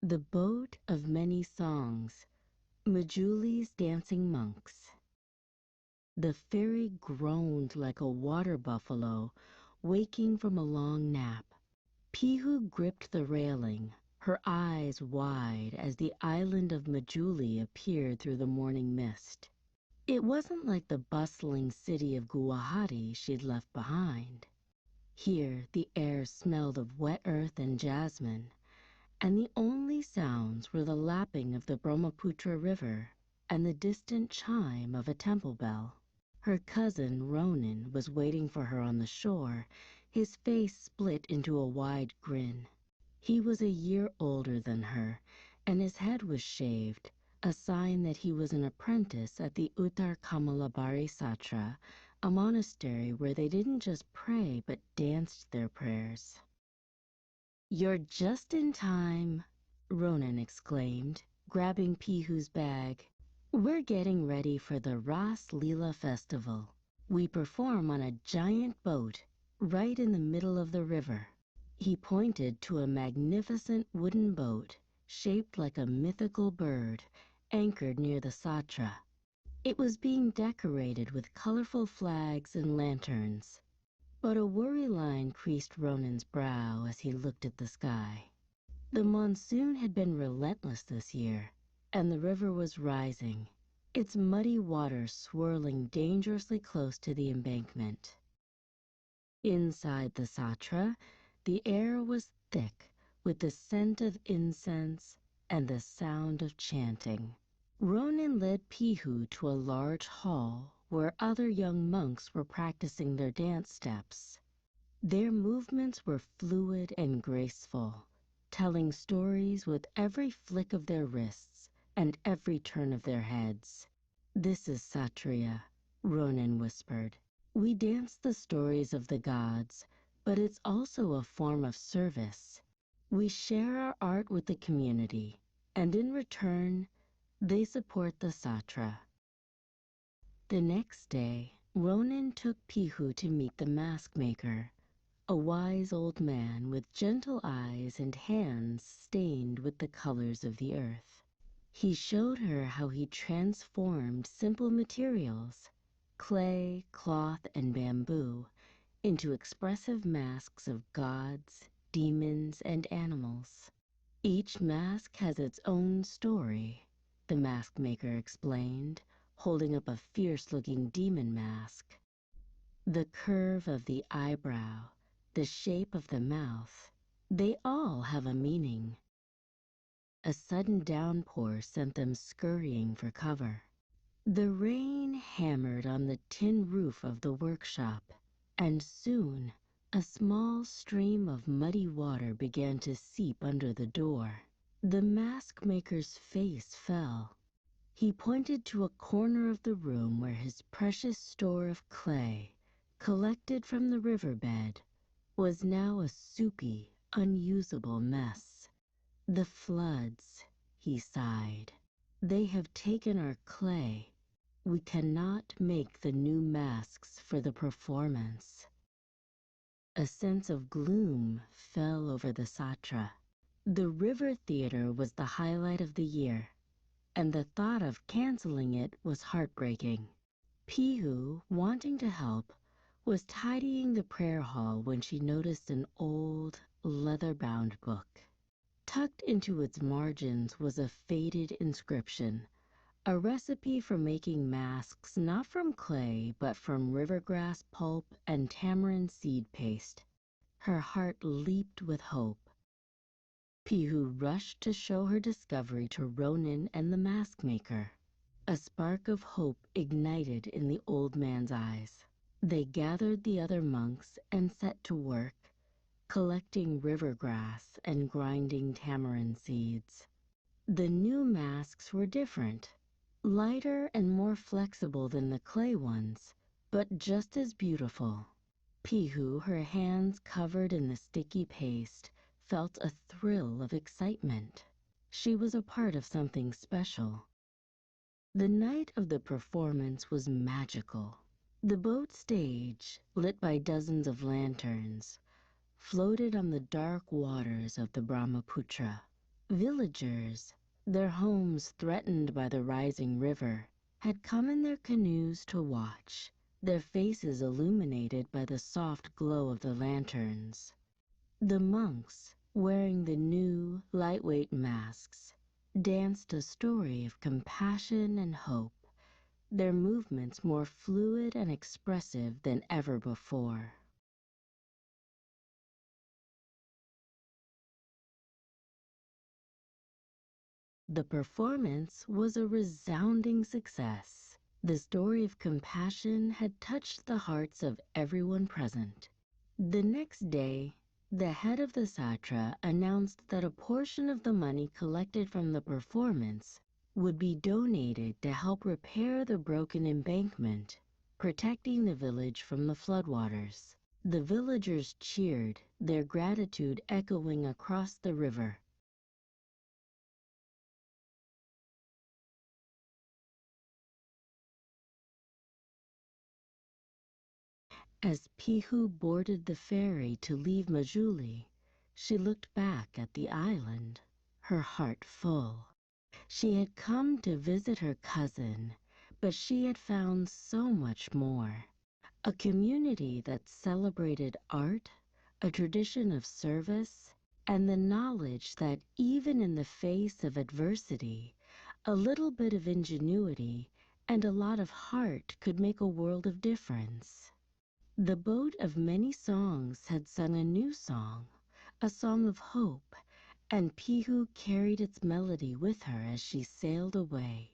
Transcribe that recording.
The Boat of Many Songs, Majuli's Dancing Monks. The ferry groaned like a water buffalo waking from a long nap. Pihu gripped the railing, her eyes wide as the island of Majuli appeared through the morning mist. It wasn't like the bustling city of Guwahati she'd left behind. Here the air smelled of wet earth and jasmine, and the only sounds were the lapping of the Brahmaputra river and the distant chime of a temple bell. Her cousin Ronan was waiting for her on the shore, his face split into a wide grin. He was a year older than her, and his head was shaved, a sign that he was an apprentice at the Uttar Kamalabari Satra, a monastery where they didn't just pray but danced their prayers. "You're just in time," Ronan exclaimed, grabbing Pihu's bag. "We're getting ready for the Ras Leela festival. We perform on a giant boat right in the middle of the river." He pointed to a magnificent wooden boat shaped like a mythical bird anchored near the Satra. It was being decorated with colorful flags and lanterns, but a worry line creased Ronan's brow as he looked at the sky. The monsoon had been relentless this year, and the river was rising, its muddy water swirling dangerously close to the embankment. Inside the Satra, the air was thick with the scent of incense and the sound of chanting. Ronan led Pihu to a large hall where other young monks were practicing their dance steps. Their movements were fluid and graceful, telling stories with every flick of their wrists and every turn of their heads. "This is Sattriya," Ronan whispered. "We dance the stories of the gods, but it's also a form of service. We share our art with the community, and in return, they support the Satra." The next day, Ronan took Pihu to meet the mask maker, a wise old man with gentle eyes and hands stained with the colors of the earth. He showed her how he transformed simple materials, clay, cloth, and bamboo, into expressive masks of gods, demons, and animals. "Each mask has its own story," the mask maker explained, holding up a fierce-looking demon mask. "The curve of the eyebrow, the shape of the mouth, they all have a meaning." A sudden downpour sent them scurrying for cover. The rain hammered on the tin roof of the workshop, and soon a small stream of muddy water began to seep under the door. The mask maker's face fell. He pointed to a corner of the room where his precious store of clay, collected from the riverbed, was now a soupy, unusable mess. "The floods," he sighed. "They have taken our clay. We cannot make the new masks for the performance." A sense of gloom fell over the Satra. The river theater was the highlight of the year, and the thought of canceling it was heartbreaking. Pihu, wanting to help, was tidying the prayer hall when she noticed an old, leather-bound book. Tucked into its margins was a faded inscription, a recipe for making masks not from clay but from rivergrass pulp and tamarind seed paste. Her heart leaped with hope. Pihu rushed to show her discovery to Ronan and the mask maker. A spark of hope ignited in the old man's eyes. They gathered the other monks and set to work, collecting rivergrass and grinding tamarind seeds. The new masks were different, lighter and more flexible than the clay ones, but just as beautiful. Pihu, her hands covered in the sticky paste, felt a thrill of excitement. She was a part of something special. The night of the performance was magical. The boat stage, lit by dozens of lanterns, floated on the dark waters of the Brahmaputra. Villagers, their homes threatened by the rising river, had come in their canoes to watch, their faces illuminated by the soft glow of the lanterns. The monks, wearing the new, lightweight masks, danced a story of compassion and hope, their movements more fluid and expressive than ever before. The performance was a resounding success. The story of compassion had touched the hearts of everyone present. The next day, the head of the Satra announced that a portion of the money collected from the performance would be donated to help repair the broken embankment, protecting the village from the floodwaters. The villagers cheered, their gratitude echoing across the river. As Pihu boarded the ferry to leave Majuli, she looked back at the island, her heart full. She had come to visit her cousin, but she had found so much more. A community that celebrated art, a tradition of service, and the knowledge that even in the face of adversity, a little bit of ingenuity and a lot of heart could make a world of difference. The boat of many songs had sung a new song, a song of hope, and Pihu carried its melody with her as she sailed away.